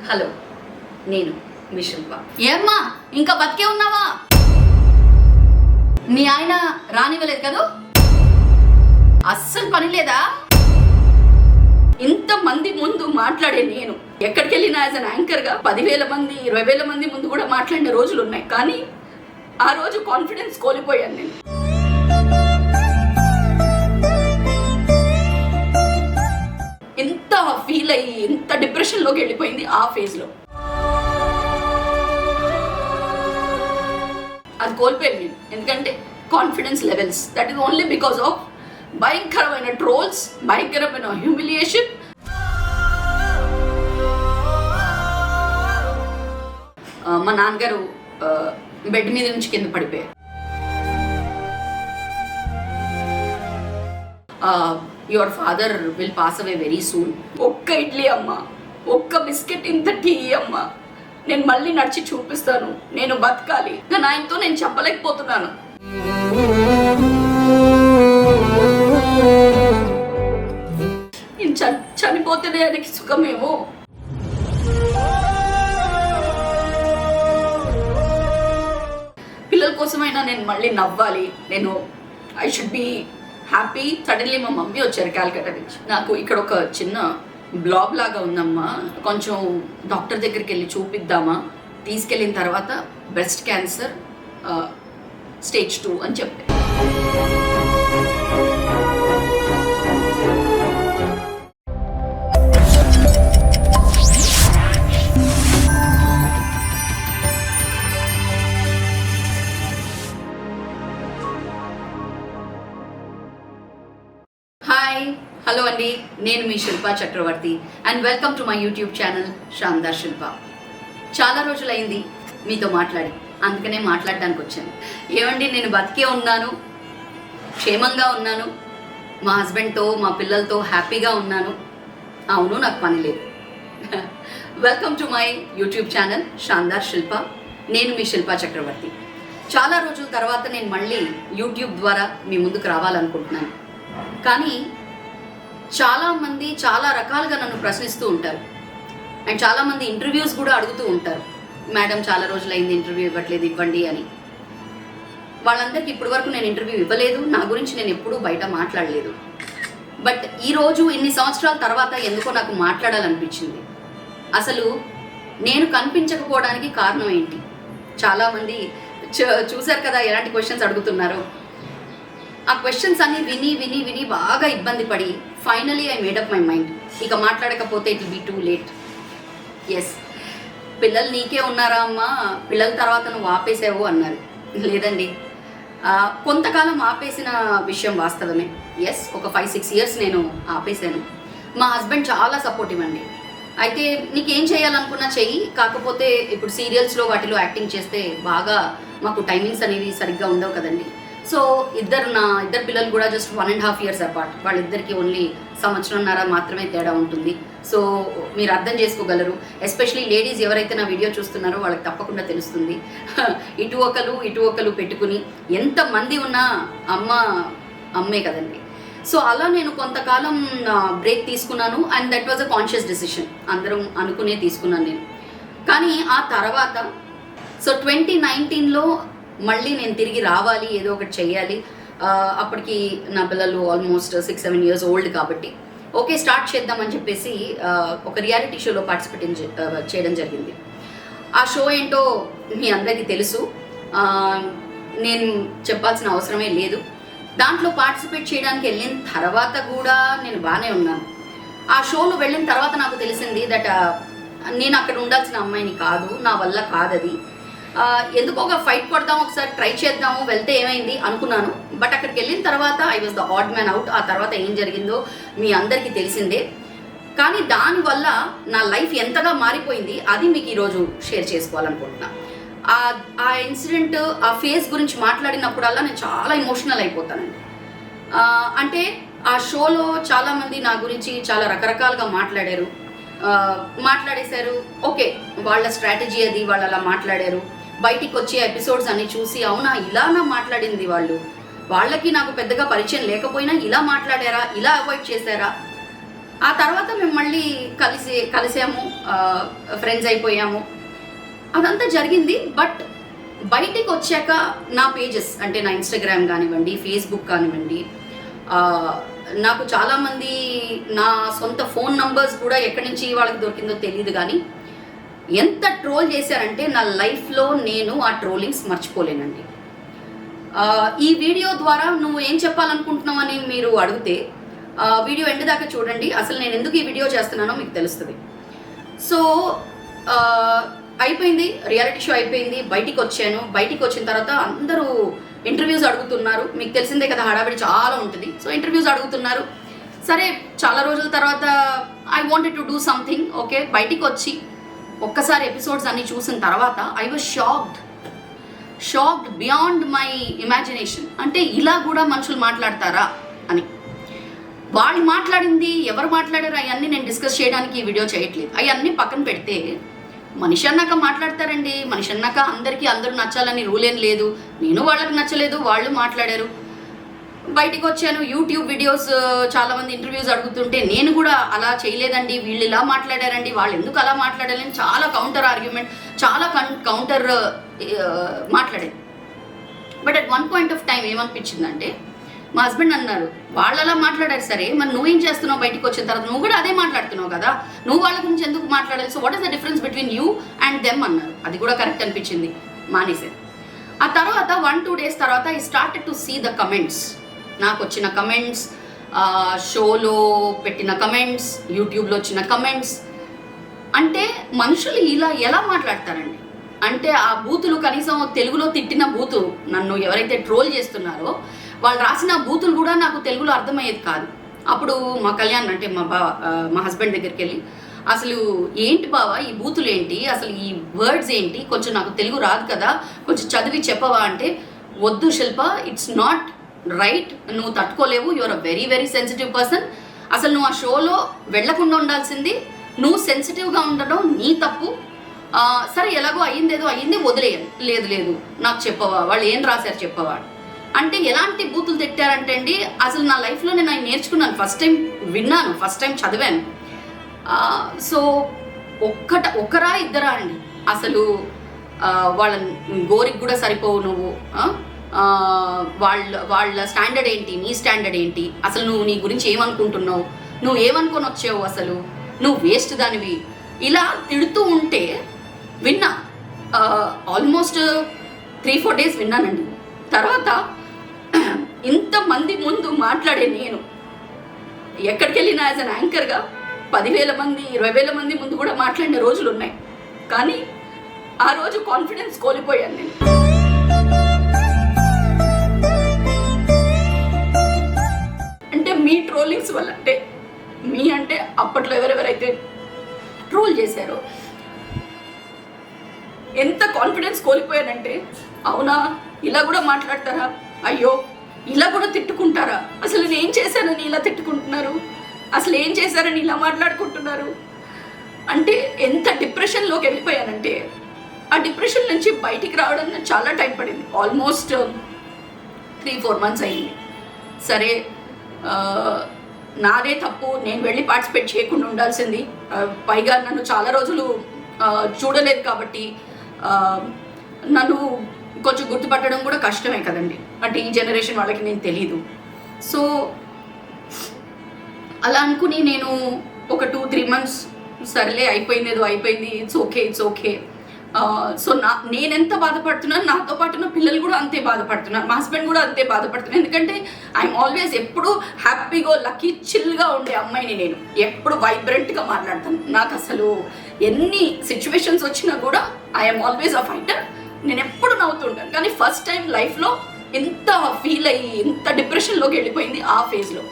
Hello, నేను మీ శిల్ప. ఏమ్మా ఇంకా బతికే ఉన్నావా? మీ ఆయన రానివ్వలేదు కదా? అస్సలు పని లేదా? ఇంతమంది ముందు మాట్లాడే నేను ఎక్కడికి వెళ్ళినా యాజ్ అన్ యాంకర్గా 10,000 మంది 20,000 మంది ముందు కూడా మాట్లాడిన రోజులు ఉన్నాయి. కానీ ఆ రోజు కాన్ఫిడెన్స్ కోల్పోయాను నేను. ఎంత ఫీల్ అయ్యి ఎంత డిప్రెషన్లోకి వెళ్ళిపోయింది ఆ ఫేజ్లో. అది కోల్పోయాను నేను. ఎందుకంటే confidence levels, that is only because of భయంకరమైన ట్రోల్స్, భయంకరమైన హ్యూమిలియేషన్. మా నాన్నగారు బెడ్ మీద నుంచి కింద పడిపోయారు. Your father will pass away very soon. ఒక్క ఇడ్లీ అమ్మా, ఒక్క బిస్కెట్, ఇంత టీ అమ్మా, నేను మళ్ళీ నడిచి చూపిస్తాను, నేను బతకాలి. కానీ ఆయనతో నేను చెప్పలేకపోతున్నాను. నేను చనిపోతేనే ఆయనకి సుఖమేమో. పిల్లల కోసమైనా నేను మళ్ళీ నవ్వాలి, నేను I should be happy. Suddenly మా మమ్మీ వచ్చారు క్యాల్కటా నుంచి. నాకు ఇక్కడ ఒక చిన్న బ్లాబ్ లాగా ఉందమ్మా, కొంచెం డాక్టర్ దగ్గరికి వెళ్ళి చూపిద్దామా? తీసుకెళ్ళిన తర్వాత బ్రెస్ట్ క్యాన్సర్ స్టేజ్ 2 అని చెప్పారు. హాయ్, హలో అండి, నేను మీ Shilpa Chakravarthy and welcome to my YouTube channel Shandaar Shilpa. చాలా రోజులైంది మీతో మాట్లాడి, అందుకనే మాట్లాడడానికి వచ్చాను. ఏమండి, నేను బతికే ఉన్నాను, క్షేమంగా ఉన్నాను, మా హస్బెండ్తో మా పిల్లలతో హ్యాపీగా ఉన్నాను. అవును, నాకు పని లేదు. Welcome to my YouTube channel Shandaar Shilpa. నేను మీ శిల్పా చక్రవర్తి. చాలా రోజుల తర్వాత నేను మళ్ళీ యూట్యూబ్ ద్వారా మీ ముందుకు రావాలనుకుంటున్నాను. కానీ చాలామంది చాలా రకాలుగా నన్ను ప్రశ్నిస్తూ ఉంటారు అండ్ చాలామంది ఇంటర్వ్యూస్ కూడా అడుగుతూ ఉంటారు. మేడం, చాలా రోజులైంది ఇంటర్వ్యూ ఇవ్వట్లేదు, ఇవ్వండి అని. వాళ్ళందరికీ ఇప్పటి వరకు నేను ఇంటర్వ్యూ ఇవ్వలేదు, నా గురించి నేను ఎప్పుడూ బయట మాట్లాడలేదు. బట్ ఈరోజు ఇన్ని సంవత్సరాల తర్వాత ఎందుకో నాకు మాట్లాడాలనిపించింది. అసలు నేను కనిపించకపోవడానికి కారణం ఏంటి? చాలామంది చూశారు కదా ఎలాంటి క్వశ్చన్స్ అడుగుతున్నారో. ఆ క్వశ్చన్స్ అన్ని విని విని విని బాగా ఇబ్బంది పడి finally I made up my mind. ఇక మాట్లాడకపోతే it will be too late. Yes, పిల్లలు నీకే ఉన్నారా అమ్మా, పిల్లల తర్వాత నువ్వు ఆపేసావు అన్నారు. లేదండి, కొంతకాలం ఆపేసిన విషయం వాస్తవమే. ఎస్, ఒక 5-6 ఇయర్స్ నేను ఆపేశాను. మా హస్బెండ్ చాలా సపోర్టివ్ అండి. అయితే నీకేం చేయాలనుకున్నా చెయ్యి, కాకపోతే ఇప్పుడు సీరియల్స్లో వాటిలో యాక్టింగ్ చేస్తే బాగా మాకు టైమింగ్స్ అనేవి సరిగ్గా ఉండవు కదండి. సో నా ఇద్దరు పిల్లలు కూడా జస్ట్ 1.5 years అపార్ట్. వాళ్ళిద్దరికి ఓన్లీ 1.5 సంవత్సరం మాత్రమే తేడా ఉంటుంది. సో మీరు అర్థం చేసుకోగలరు. ఎస్పెషలీ లేడీస్ ఎవరైతే నా వీడియో చూస్తున్నారో వాళ్ళకి తప్పకుండా తెలుస్తుంది. ఇటు ఒకరు పెట్టుకుని ఎంతమంది ఉన్నా అమ్మే కదండి. సో అలా నేను కొంతకాలం బ్రేక్ తీసుకున్నాను and that was a conscious decision. అందరం అనుకునే తీసుకున్నాను నేను. కానీ ఆ తర్వాత సో 2019లో మళ్ళీ నేను తిరిగి రావాలి, ఏదో ఒకటి చెయ్యాలి. అప్పటికి నా పిల్లలు ఆల్మోస్ట్ 6-7 years ఓల్డ్ కాబట్టి ఓకే స్టార్ట్ చేద్దామని చెప్పేసి ఒక రియాలిటీ షోలో పార్టిసిపేట్ చేయడం జరిగింది. ఆ షో ఏంటో మీ అందరికీ తెలుసు, నేను చెప్పాల్సిన అవసరమే లేదు. దాంట్లో పార్టిసిపేట్ చేయడానికి వెళ్ళిన తర్వాత కూడా నేను బాగానే ఉన్నాను. ఆ షోలో వెళ్ళిన తర్వాత నాకు తెలిసింది దట్ నేను అక్కడ ఉండాల్సిన అమ్మాయిని కాదు, నా వల్ల కాదది. ఎందుకో ఒక ఫైట్ కొడదాం, ఒకసారి ట్రై చేద్దాము, వెళ్తే ఏమైంది అనుకున్నాను. బట్ అక్కడికి వెళ్ళిన తర్వాత I was the odd man out. ఆ తర్వాత ఏం జరిగిందో మీ అందరికీ తెలిసిందే. కానీ దానివల్ల నా లైఫ్ ఎంతగా మారిపోయింది అది మీకు ఈరోజు షేర్ చేసుకోవాలనుకుంటున్నా. ఆ ఇన్సిడెంట్, ఆ ఫేస్ గురించి మాట్లాడినప్పుడల్లా నేను చాలా ఎమోషనల్ అయిపోతానండి. అంటే ఆ షోలో చాలామంది నా గురించి చాలా రకరకాలుగా మాట్లాడేశారు. ఓకే, వాళ్ళ స్ట్రాటజీ అది, వాళ్ళు అలా మాట్లాడారు. బయటికి వచ్చే ఎపిసోడ్స్ అన్ని చూసి అవునా ఇలానా మాట్లాడింది, వాళ్ళకి నాకు పెద్దగా పరిచయం లేకపోయినా ఇలా మాట్లాడారా, ఇలా అవాయిడ్ చేశారా, ఆ తర్వాత మేము మళ్ళీ కలిసాము, ఫ్రెండ్స్ అయిపోయాము, అదంతా జరిగింది. బట్ బయటికి వచ్చాక నా పేజెస్ అంటే నా ఇన్స్టాగ్రామ్ కానివ్వండి, ఫేస్బుక్ కానివ్వండి, నాకు చాలామంది నా సొంత ఫోన్ నంబర్స్ కూడా ఎక్కడి నుంచి వాళ్ళకి దొరికిందో తెలియదు, కానీ ఎంత ట్రోల్ చేశారంటే నా లైఫ్లో నేను ఆ ట్రోలింగ్స్ మర్చిపోలేనండి. ఈ వీడియో ద్వారా నువ్వు ఏం చెప్పాలనుకుంటున్నావు అని మీరు అడిగితే వీడియో ఎండ్ దాకా చూడండి, అసలు నేను ఎందుకు ఈ వీడియో చేస్తున్నానో మీకు తెలుస్తుంది. సో అయిపోయింది, రియాలిటీ షో అయిపోయింది, బయటికి వచ్చాను. బయటికి వచ్చిన తర్వాత అందరూ ఇంటర్వ్యూస్ అడుగుతున్నారు, మీకు తెలిసిందే కదా, హడావిడి చాలా ఉంటుంది. సో ఇంటర్వ్యూస్ అడుగుతున్నారు. సరే, చాలా రోజుల తర్వాత I wanted to do something. Okay, బయటికి వచ్చి ఒక్కసారి ఎపిసోడ్స్ అన్ని చూసిన తర్వాత I was shocked beyond my imagination. అంటే ఇలా కూడా మనుషులు మాట్లాడతారా అని. వాళ్ళు మాట్లాడింది, ఎవరు మాట్లాడారు అవన్నీ నేను డిస్కస్ చేయడానికి ఈ వీడియో చేయట్లేదు. అవన్నీ పక్కన పెడితే మనిషి అన్నాక మాట్లాడతారండి. మనిషి అన్నాక అందరూ నచ్చాలని రూల్ ఏం లేదు. నేను వాళ్ళకి నచ్చలేదు, వాళ్ళు మాట్లాడారు. బయటికి వచ్చాను, యూట్యూబ్ వీడియోస్ చాలామంది ఇంటర్వ్యూస్ అడుగుతుంటే నేను కూడా అలా చేయలేదండి, వీళ్ళు ఇలా మాట్లాడారండి, వాళ్ళు ఎందుకు అలా మాట్లాడాలని చాలా కౌంటర్ ఆర్గ్యుమెంట్, చాలా కౌంటర్ మాట్లాడేది. But at one point of time ఏమనిపించిందంటే, మా హస్బెండ్ అన్నారు, వాళ్ళు అలా మాట్లాడారు సరే, మరి నువ్వేం చేస్తున్నావు బయటికి వచ్చిన తర్వాత? నువ్వు కూడా అదే మాట్లాడుతున్నావు కదా, నువ్వు వాళ్ళ గురించి ఎందుకు మాట్లాడాలి? So what is the difference between you and them అన్నారు. అది కూడా కరెక్ట్ అనిపించింది, మానేసాను. ఆ తర్వాత 1-2 days తర్వాత I started to see the comments. నాకు వచ్చిన కమెంట్స్, షోలో పెట్టిన కమెంట్స్, యూట్యూబ్లో వచ్చిన కమెంట్స్. అంటే మనుషులు ఇలా ఎలా మాట్లాడతారండి? అంటే ఆ బూతులు, కనీసం తెలుగులో తిట్టిన బూతు, నన్ను ఎవరైతే ట్రోల్ చేస్తున్నారో వాళ్ళు రాసిన బూతులు కూడా నాకు తెలుగులో అర్థమయ్యేది కాదు. అప్పుడు మా కళ్యాణ్ అంటే మా హస్బెండ్ దగ్గరికి వెళ్ళి, అసలు ఏంటి బావా ఈ బూతులు ఏంటి, అసలు ఈ వర్డ్స్ ఏంటి, కొంచెం నాకు తెలుగు రాదు కదా, కొంచెం చదివి చెప్పవా అంటే, వద్దు శిల్ప, ఇట్స్ నాట్ రైట్, నువ్వు తట్టుకోలేవు, your a very very sensitive person. అసలు నువ్వు ఆ షోలో వెళ్లకుండా ఉండాల్సింది, నువ్వు సెన్సిటివ్గా ఉండడం నీ తప్పు. సరే ఎలాగో అయ్యిందేదో అయ్యింది, వదిలేయాలి. లేదు నాకు చెప్పవా, వాళ్ళు ఏం రాశారు చెప్పవా అంటే ఎలాంటి బూతులు తిట్టారంటే అండి, అసలు నా లైఫ్లో నేను నేర్చుకున్నాను, ఫస్ట్ టైం విన్నాను, ఫస్ట్ టైం చదివాను. సో ఒక్కరా ఇద్దరా అండి, అసలు వాళ్ళ గోరికి కూడా సరిపోవు నువ్వు, వాళ్ళ స్టాండర్డ్ ఏంటి, నీ స్టాండర్డ్ ఏంటి, అసలు నువ్వు నీ గురించి ఏమనుకుంటున్నావు, నువ్వు ఏమనుకొని వచ్చావు, అసలు నువ్వు వేస్ట్ దానివి, ఇలా తిడుతూ ఉంటే విన్నా. ఆల్మోస్ట్ 3-4 days విన్నానండి. తర్వాత ఇంతమంది ముందు మాట్లాడే నేను ఎక్కడికి వెళ్ళినా యాజ్ అన్ యాంకర్గా 10,000 మంది 20,000 మంది ముందు కూడా మాట్లాడిన రోజులు ఉన్నాయి. కానీ ఆ రోజు కాన్ఫిడెన్స్ కోల్పోయాను నేను. అంటే మీ ట్రోలింగ్స్ వల్ల, అంటే అప్పట్లో ఎవరెవరైతే ట్రోల్ చేశారో ఎంత కాన్ఫిడెన్స్ కోల్పోయానంటే, అవునా ఇలా కూడా మాట్లాడతారా, అయ్యో ఇలా కూడా తిట్టుకుంటారా, అసలు నేను ఏం చేశానని ఇలా తిట్టుకుంటున్నారు, అసలు ఏం చేశారని ఇలా మాట్లాడుకుంటున్నారు అంటే ఎంత డిప్రెషన్లోకి వెళ్ళిపోయానంటే, ఆ డిప్రెషన్ నుంచి బయటికి రావడం చాలా టైం పడింది. ఆల్మోస్ట్ 3-4 months అయింది. సరే, నాదే తప్పు, నేను వెళ్ళి పార్టిసిపేట్ చేయకుండా ఉండాల్సింది, పైగా నన్ను చాలా రోజులు చూడలేదు కాబట్టి నన్ను కొంచెం గుర్తుపట్టడం కూడా కష్టమే కదండి, అంటే ఈ జనరేషన్ వాళ్ళకి నేను తెలీదు. సో అలా అనుకుని నేను ఒక 2-3 months సరేలే, అయిపోయింది, ఇట్స్ ఓకే. సో నేనెంత బాధపడుతున్నాను, నాతో పాటు నా పిల్లలు కూడా అంతే బాధపడుతున్నారు, మా హస్బెండ్ కూడా అంతే బాధపడుతున్నారు. ఎందుకంటే ఐఎమ్ ఆల్వేస్ ఎప్పుడు హ్యాపీగా లక్కీ చిల్గా ఉండే అమ్మాయిని, నేను ఎప్పుడు వైబ్రెంట్గా మాట్లాడతాను. నాకు అసలు ఎన్ని సిచ్యువేషన్స్ వచ్చినా కూడా ఐఎమ్ ఆల్వేస్ అ ఫైటర్, నేను ఎప్పుడు నవ్వుతుంటాను. కానీ ఫస్ట్ టైం లైఫ్లో ఎంత ఫీల్ అయ్యి ఎంత డిప్రెషన్లోకి వెళ్ళిపోయింది ఆ ఫేజ్లో.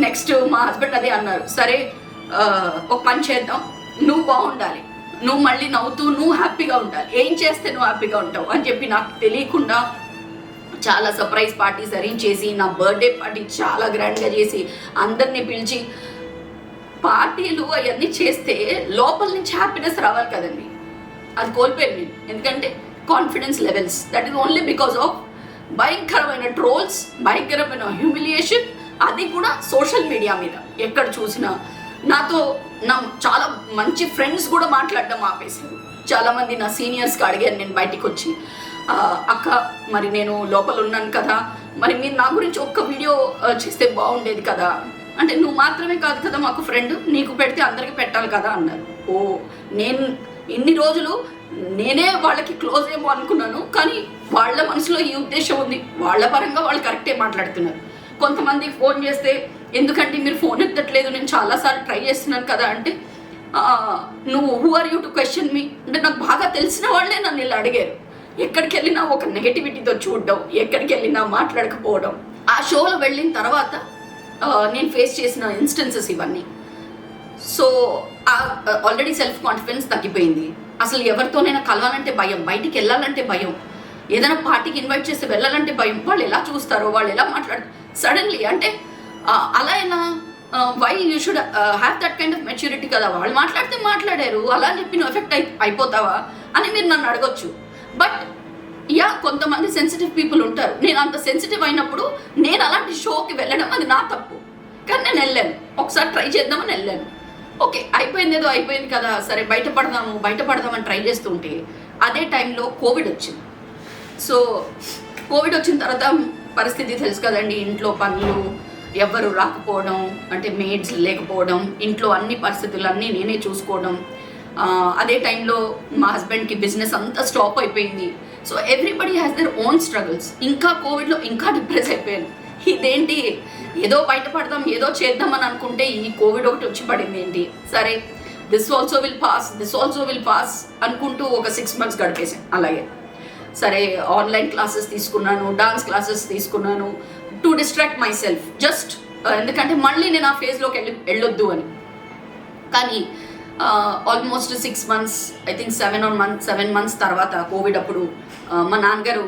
నెక్స్ట్ మా హస్బెండ్ అదే అన్నారు, సరే ఒక పని చేద్దాం, నువ్వు బాగుండాలి, నువ్వు మళ్ళీ నవ్వుతూ నువ్వు హ్యాపీగా ఉండాలి, ఏం చేస్తే నువ్వు హ్యాపీగా ఉంటావు అని చెప్పి నాకు తెలియకుండా చాలా సర్ప్రైజ్ పార్టీస్ అరేంజ్ చేసి, నా బర్త్డే పార్టీ చాలా గ్రాండ్గా చేసి, అందరినీ పిలిచి పార్టీలు అవన్నీ చేస్తే లోపల నుంచి హ్యాపీనెస్ రావాలి కదండి, అది కోల్పోయాను నేను. ఎందుకంటే confidence levels, that is only because of భయంకరమైన ట్రోల్స్, భయంకరమైన హ్యూమిలియేషన్, అది కూడా సోషల్ మీడియా మీద. ఎక్కడ చూసినా నాతో చాలా మంచి ఫ్రెండ్స్ కూడా మాట్లాడడం ఆపేశారు. చాలామంది నా సీనియర్స్కి అడిగాను నేను బయటికి వచ్చి, అక్క మరి నేను లోపల ఉన్నాను కదా, మరి మీరు నా గురించి ఒక్క వీడియో చేస్తే బాగుండేది కదా అంటే, నువ్వు మాత్రమే కాదు కదా మాకు ఫ్రెండ్, నీకు పెడితే అందరికీ పెట్టాలి కదా అన్నారు. ఓ, నేను ఇన్ని రోజులు నేనే వాళ్ళకి క్లోజ్ ఏమో అనుకున్నాను, కానీ వాళ్ళ మనసులో ఈ ఉద్దేశం ఉంది, వాళ్ళ పరంగా వాళ్ళు కరెక్టే మాట్లాడుతున్నారు. కొంతమంది ఫోన్ చేస్తే ఎందుకంటే మీరు ఫోన్ ఎత్తట్లేదు, నేను చాలాసార్లు ట్రై చేస్తున్నాను కదా అంటే, నువ్వు who are you to question me అంటే, నాకు బాగా తెలిసిన వాళ్ళే నన్ను ఇలా అడిగారు. ఎక్కడికి వెళ్ళినా ఒక నెగటివిటీతో చూడడం, ఎక్కడికి వెళ్ళినా మాట్లాడకపోవడం. ఆ షోలో వెళ్ళిన తర్వాత నేను ఫేస్ చేసిన ఇన్స్టెన్సెస్ ఇవన్నీ. సో ఆల్రెడీ సెల్ఫ్ కాన్ఫిడెన్స్ తగ్గిపోయింది. అసలు ఎవరితోనైనా కలవాలంటే భయం, బయటికి వెళ్ళాలంటే భయం, ఏదైనా పార్టీకి ఇన్వైట్ చేస్తే వెళ్ళాలంటే భయం, వాళ్ళు ఎలా చూస్తారో, వాళ్ళు ఎలా మాట్లాడతారు. సడన్లీ అంటే అలా ఎలా, why you should have that kind of maturity కదా, వాళ్ళు మాట్లాడితే మాట్లాడారు అలా అని చెప్పి నువ్వు ఎఫెక్ట్ అయిపోతావా అని మీరు నన్ను అడగొచ్చు. బట్ యా, కొంతమంది సెన్సిటివ్ పీపుల్ ఉంటారు. నేను అంత సెన్సిటివ్ అయినప్పుడు నేను అలాంటి షోకి వెళ్ళడం అది నా తప్పు, కానీ నేను వెళ్ళాను. ఒకసారి ట్రై చేద్దామని వెళ్ళాను. ఓకే, అయిపోయింది, ఏదో అయిపోయింది కదా, సరే బయటపడదామని ట్రై చేస్తుంటే అదే టైంలో కోవిడ్ వచ్చింది. సో కోవిడ్ వచ్చిన తర్వాత పరిస్థితి తెలుసు కదండి, ఇంట్లో పనులు, ఎవ్వరు రాకపోవడం, అంటే మేడ్స్ లేకపోవడం, ఇంట్లో అన్ని పరిస్థితులన్నీ నేనే చూసుకోవడం. అదే టైంలో మా హస్బెండ్కి బిజినెస్ అంతా స్టాప్ అయిపోయింది. So everybody has their own struggles. ఇంకా కోవిడ్లో ఇంకా డిప్రెస్ అయిపోయాను. ఇదేంటి, ఏదో బయటపడదాం, ఏదో చేద్దామని అనుకుంటే ఈ కోవిడ్ ఒకటి వచ్చి పడింది ఏంటి, సరే దిస్ ఆల్సో విల్ పాస్ అనుకుంటూ ఒక 6 months గడిపేసాను. అలాగే సరే ఆన్లైన్ క్లాసెస్ తీసుకున్నాను, డాన్స్ క్లాసెస్ తీసుకున్నాను to distract my self, just ఎందుకంటే మళ్ళీ నేను ఆ ఫేజ్లోకి వెళ్ళొద్దు అని. కానీ almost 6 months, I think 7 months తర్వాత కోవిడ్ అప్పుడు మా నాన్నగారు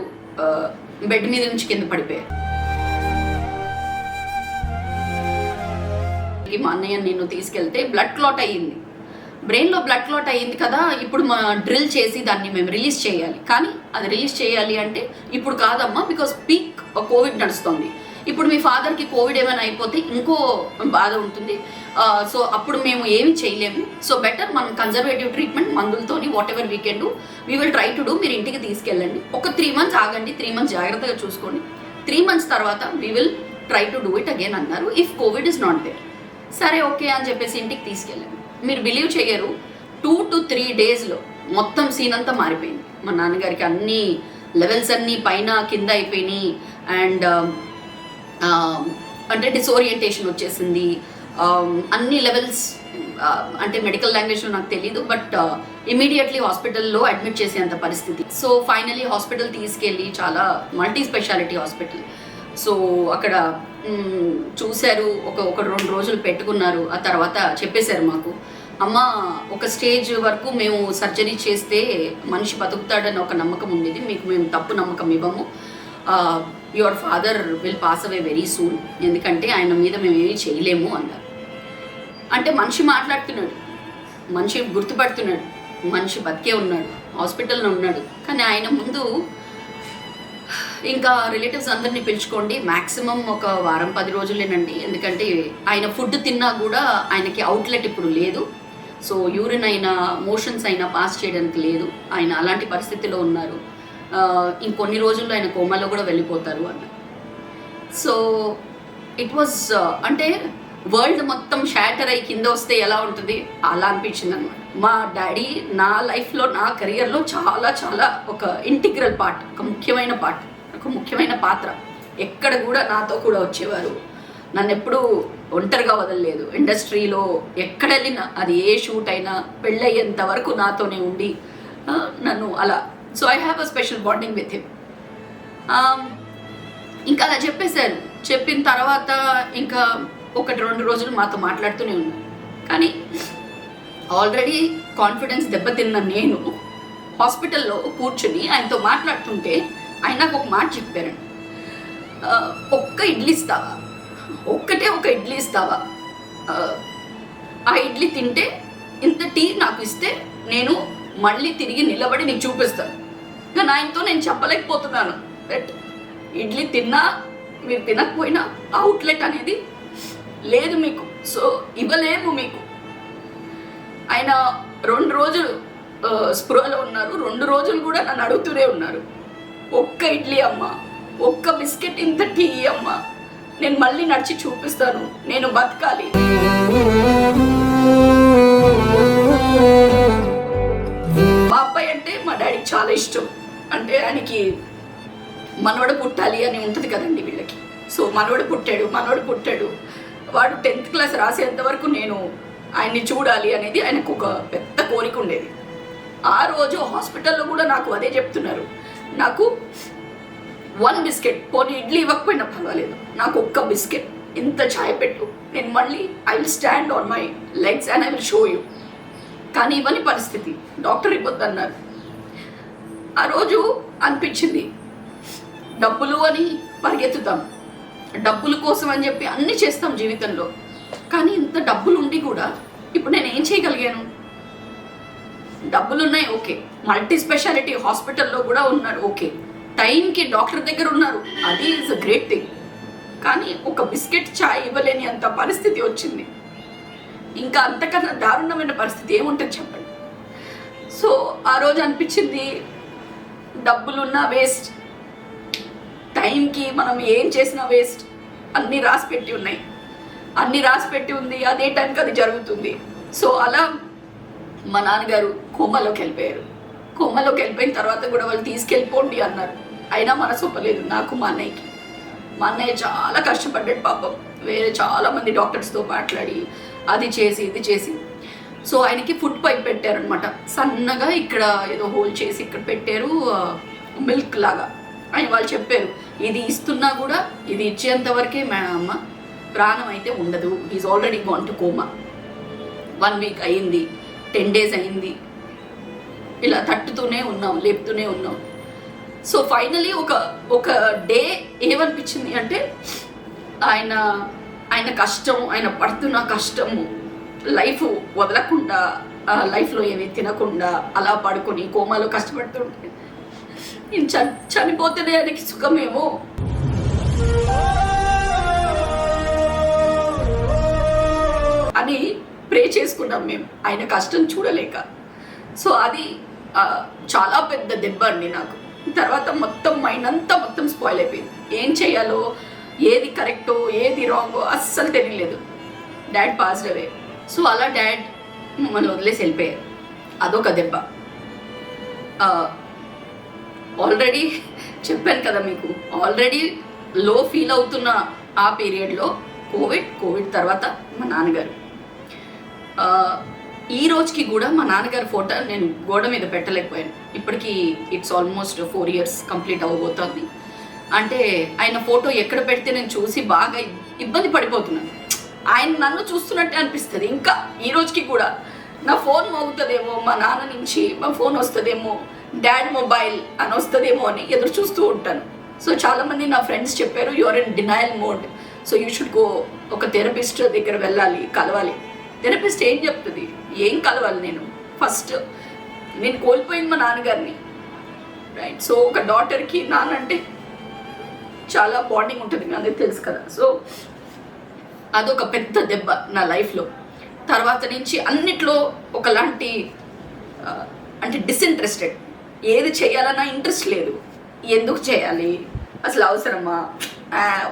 బెడ్ మీద నుంచి కింద పడిపోయారు. మా అన్నయ్య నిన్ను తీసుకెళ్తే బ్లడ్ క్లాట్ అయ్యింది, బ్రెయిన్లో బ్లడ్ క్లాట్ అయ్యింది కదా, ఇప్పుడు మా డ్రిల్ చేసి దాన్ని మేము రిలీజ్ చేయాలి. కానీ అది రిలీజ్ చేయాలి అంటే ఇప్పుడు కాదమ్మా, బికాస్ పీక్ కోవిడ్ నడుస్తుంది. ఇప్పుడు మీ ఫాదర్కి కోవిడ్ ఏమైనా అయిపోతే ఇంకో బాధ ఉంటుంది. సో అప్పుడు మేము ఏమి చేయలేము. సో బెటర్ మనం కన్జర్వేటివ్ ట్రీట్మెంట్ మందులతోని whatever we can do, we will try to do. మీరు ఇంటికి తీసుకెళ్ళండి, ఒక 3 months ఆగండి, 3 months జాగ్రత్తగా చూసుకోండి, 3 months తర్వాత we will try to do it again అన్నారు, if COVID is not there. సరే ఓకే అని చెప్పేసి ఇంటికి తీసుకెళ్ళాను. మీరు బిలీవ్ చేయరు, 2 to 3 daysలో మొత్తం సీన్ అంతా మారిపోయింది. మా నాన్నగారికి అన్ని లెవెల్స్ అన్నీ పైన కింద అయిపోయినాయి. అండ్ అంటే డిసోరియంటేషన్ వచ్చేసింది, అన్ని లెవెల్స్, అంటే మెడికల్ లాంగ్వేజ్లో నాకు తెలీదు, బట్ ఇమీడియట్లీ హాస్పిటల్లో అడ్మిట్ చేసేంత పరిస్థితి. సో ఫైనలీ హాస్పిటల్ తీసుకెళ్ళి, చాలా మల్టీ స్పెషాలిటీ హాస్పిటల్. సో అక్కడ చూశారు, ఒక 2 రోజులు పెట్టుకున్నారు. ఆ తర్వాత చెప్పేశారు మాకు, అమ్మ ఒక స్టేజ్ వరకు మేము సర్జరీ చేస్తే మనిషి బతుకుతాడని ఒక నమ్మకం ఉండేది, మీకు మేము తప్పు నమ్మకం ఇవ్వము, your father will pass away very soon, ఎందుకంటే ఆయన మీద మేము ఏమీ చేయలేము అన్నారు. అంటే మనిషి మాట్లాడుతున్నాడు, మనిషి గుర్తుపడుతున్నాడు, మనిషి బతికే ఉన్నాడు, హాస్పిటల్లో ఉన్నాడు. కానీ ఆయన ముందు ఇంకా రిలేటివ్స్ అందరినీ పిలుచుకోండి, మ్యాక్సిమం ఒక 10 రోజులేనండి, ఎందుకంటే ఆయన ఫుడ్ తిన్నా కూడా ఆయనకి అవుట్లెట్ ఇప్పుడు లేదు. సో యూరిన్ అయినా మోషన్స్ అయినా పాస్ చేయడానికి లేదు, ఆయన అలాంటి పరిస్థితిలో ఉన్నారు, ఇంకొన్ని రోజుల్లో ఆయన కోమాలో కూడా వెళ్ళిపోతారు అన్న. సో ఇట్ వాజ్ అంటే వరల్డ్ మొత్తం షాటర్ అయ్యి కింద వస్తే ఎలా ఉంటుంది అలా అనిపించింది అనమాట. మా డాడీ నా లైఫ్లో, నా కెరియర్లో చాలా చాలా ఒక ఇంటిగ్రల్ పార్ట్, ఒక ముఖ్యమైన పాత్ర. ఎక్కడ కూడా నాతో కూడా వచ్చేవారు, నన్ను ఎప్పుడూ ఒంటరిగా వదలలేదు. ఇండస్ట్రీలో ఎక్కడ వెళ్ళినా, అది ఏ షూట్ అయినా, పెళ్ళయ్యేంత వరకు నాతోనే ఉండి నన్ను అలా. So I have a special bonding with him. ఇంకా అలా చెప్పేశారు. చెప్పిన తర్వాత ఇంకా 1-2 రోజులు మాతో మాట్లాడుతూనే ఉన్నారు. కానీ ఆల్రెడీ కాన్ఫిడెన్స్ దెబ్బతిన్న నేను హాస్పిటల్లో కూర్చుని ఆయనతో మాట్లాడుతుంటే ఆయన నాకు ఒక మాట చెప్పారండి, ఒక్క ఇడ్లీ ఇస్తావా, ఒక్కటే ఒక ఇడ్లీ ఇస్తావా, ఆ ఇడ్లీ తింటే ఇంత టీ నాకు ఇస్తే నేను మళ్ళీ తిరిగి నిలబడి నీకు చూపిస్తాను. కానీ ఆయనతో నేను చెప్పలేకపోతున్నాను దట్ ఇడ్లీ తిన్నా మీరు తినకపోయినా అవుట్లెట్ అనేది లేదు మీకు. సో ఇవ్వలేము మీకు. ఆయన 2 రోజులు స్పృహలో ఉన్నారు, 2 రోజులు కూడా నన్ను అడుగుతూనే ఉన్నారు, ఒక్క ఇడ్లీ అమ్మ, ఒక్క బిస్కెట్, ఇంత టీ అమ్మ, నేను మళ్ళీ నడిచి చూపిస్తాను, నేను బతకాలి. మా అబ్బాయి అంటే మా డాడీకి చాలా ఇష్టం. అంటే ఆయనకి మనవడు పుట్టాలి అని ఉంటుంది కదండి వీళ్ళకి. సో మనవడు పుట్టాడు. వాడు 10th క్లాస్ రాసేంత వరకు నేను ఆయన్ని చూడాలి అనేది ఆయనకు ఒక పెద్ద కోరిక ఉండేది. ఆ రోజు హాస్పిటల్లో కూడా నాకు అదే చెప్తున్నారు, నాకు 1 బిస్కెట్, పోనీ ఇడ్లీ ఇవ్వకపోయినా పర్వాలేదు, నాకు ఒక్క బిస్కెట్, ఇంత ఛాయ్ పెట్టు, నేను మళ్ళీ I will stand on my legs and I will show you. కానీ ఇవన్నీ పరిస్థితి, డాక్టర్ ఇవ్వద్దన్నారు. ఆ రోజు అనిపించింది, డబ్బులు అని పరిగెత్తుతాం, డబ్బుల కోసం అని చెప్పి అన్నీ చేస్తాం జీవితంలో. కానీ ఇంత డబ్బులు ఉండి కూడా ఇప్పుడు నేను ఏం చేయగలిగాను? డబ్బులు ఉన్నాయి, ఓకే, మల్టీ స్పెషాలిటీ హాస్పిటల్లో కూడా ఉన్నారు, ఓకే, టైంకి డాక్టర్ దగ్గర ఉన్నారు, అది ఈజ్ అ గ్రేట్ థింగ్. కానీ ఒక బిస్కెట్ ఛాయ్ ఇవ్వలేని అంత పరిస్థితి వచ్చింది. ఇంకా అంతకన్నా దారుణమైన పరిస్థితి ఏముంటుంది చెప్పండి. సో ఆ రోజు అనిపించింది, డబ్బులున్నా వేస్ట్, టైంకి మనం ఏం చేసినా వేస్ట్, అన్నీ రాసిపెట్టి ఉన్నాయి, అన్నీ రాసిపెట్టి ఉంది, అదే టైంకి అది జరుగుతుంది. సో అలా మా నాన్నగారు కోమాలోకి వెళ్ళిపోయారు. కోమాలోకి వెళ్ళిపోయిన తర్వాత కూడా వాళ్ళు తీసుకెళ్ళిపోండి అన్నారు. అయినా మనసు ఒప్పలేదు నాకు, మా అన్నయ్యకి. మా అన్నయ్య చాలా కష్టపడ్డాడు పాపం, వేరే చాలామంది డాక్టర్స్తో మాట్లాడి అది చేసి ఇది చేసి. సో ఆయనకి ఫుడ్ పైప్ పెట్టారనమాట, సన్నగా ఇక్కడ ఏదో హోల్ చేసి ఇక్కడ పెట్టారు, మిల్క్ లాగా. ఆయన వాళ్ళు చెప్పారు, ఇది ఇస్తున్నా కూడా ఇది ఇచ్చేంత వరకే అమ్మ, ప్రాణం అయితే ఉండదు. Is already gone to coma. 1 week అయింది, 10 డేస్ అయింది, ఇలా తట్టుతూనే ఉన్నాం, లేపుతూనే ఉన్నాం. సో ఫైనలీ ఒక డే ఏమనిపించింది అంటే, ఆయన కష్టం, ఆయన పడుతున్న కష్టము, లైఫ్ వదలకుండా, లైఫ్లో ఏమీ తినకుండా అలా పడుకొని కోమాలో కష్టపడుతుంటే, నేను చనిపోతేనే ఆయనకి సుఖమేమో అని ప్రే చేసుకున్నాం మేము, ఆయన కష్టం చూడలేక. సో అది చాలా పెద్ద దెబ్బ అండి నాకు. తర్వాత మొత్తం మైండ్ అంతా మొత్తం స్పాయిల్ అయిపోయింది. ఏం చేయాలో, ఏది కరెక్టో ఏది రాంగో అస్సలు తెలియలేదు. Dad passed away. సో అలా డాడ్ మమ్మల్ని వదిలేసి వెళ్ళిపోయారు. అదొక దెబ్బ. ఆల్రెడీ చెప్పాను కదా మీకు, ఆల్రెడీ లో ఫీల్ అవుతున్న ఆ పీరియడ్లో కోవిడ్ తర్వాత మా నాన్నగారు. ఈ రోజుకి కూడా మా నాన్నగారి ఫోటో నేను గోడ మీద పెట్టలేకపోయాను. ఇప్పటికీ ఇట్స్ ఆల్మోస్ట్ 4 years కంప్లీట్ అవ్వబోతోంది. అంటే ఆయన ఫోటో ఎక్కడ పెడితే నేను చూసి బాగా ఇబ్బంది పడిపోతున్నాను. ఆయన నన్ను చూస్తున్నట్టే అనిపిస్తుంది. ఇంకా ఈ రోజుకి కూడా నా ఫోన్ మోగుతుందేమో, మా నాన్న నుంచి మా ఫోన్ వస్తుందేమో, డాడ్ మొబైల్ అని వస్తుందేమో అని ఎదురు చూస్తూ ఉంటాను. సో చాలామంది నా ఫ్రెండ్స్ చెప్పారు, your in denial mode, so you should go, ఒక థెరపిస్ట్ దగ్గర వెళ్ళాలి, కలవాలి. థెరపిస్ట్ ఏం చెప్తుంది, ఏం కలవాలి? ఫస్ట్ నేను కోల్పోయింది మా నాన్నగారిని, రైట్? సో ఒక డాటర్కి నాన్న అంటే చాలా బాండింగ్ ఉంటుంది, మీ అందరికి తెలుసు కదా. సో అదొక పెద్ద దెబ్బ నా లైఫ్లో. తర్వాత నుంచి అన్నిట్లో ఒకలాంటి అంటే డిస్ఇంట్రెస్టెడ్, ఏది చేయాలన్నా ఇంట్రెస్ట్ లేదు. ఎందుకు చేయాలి, అసలు అవసరమా,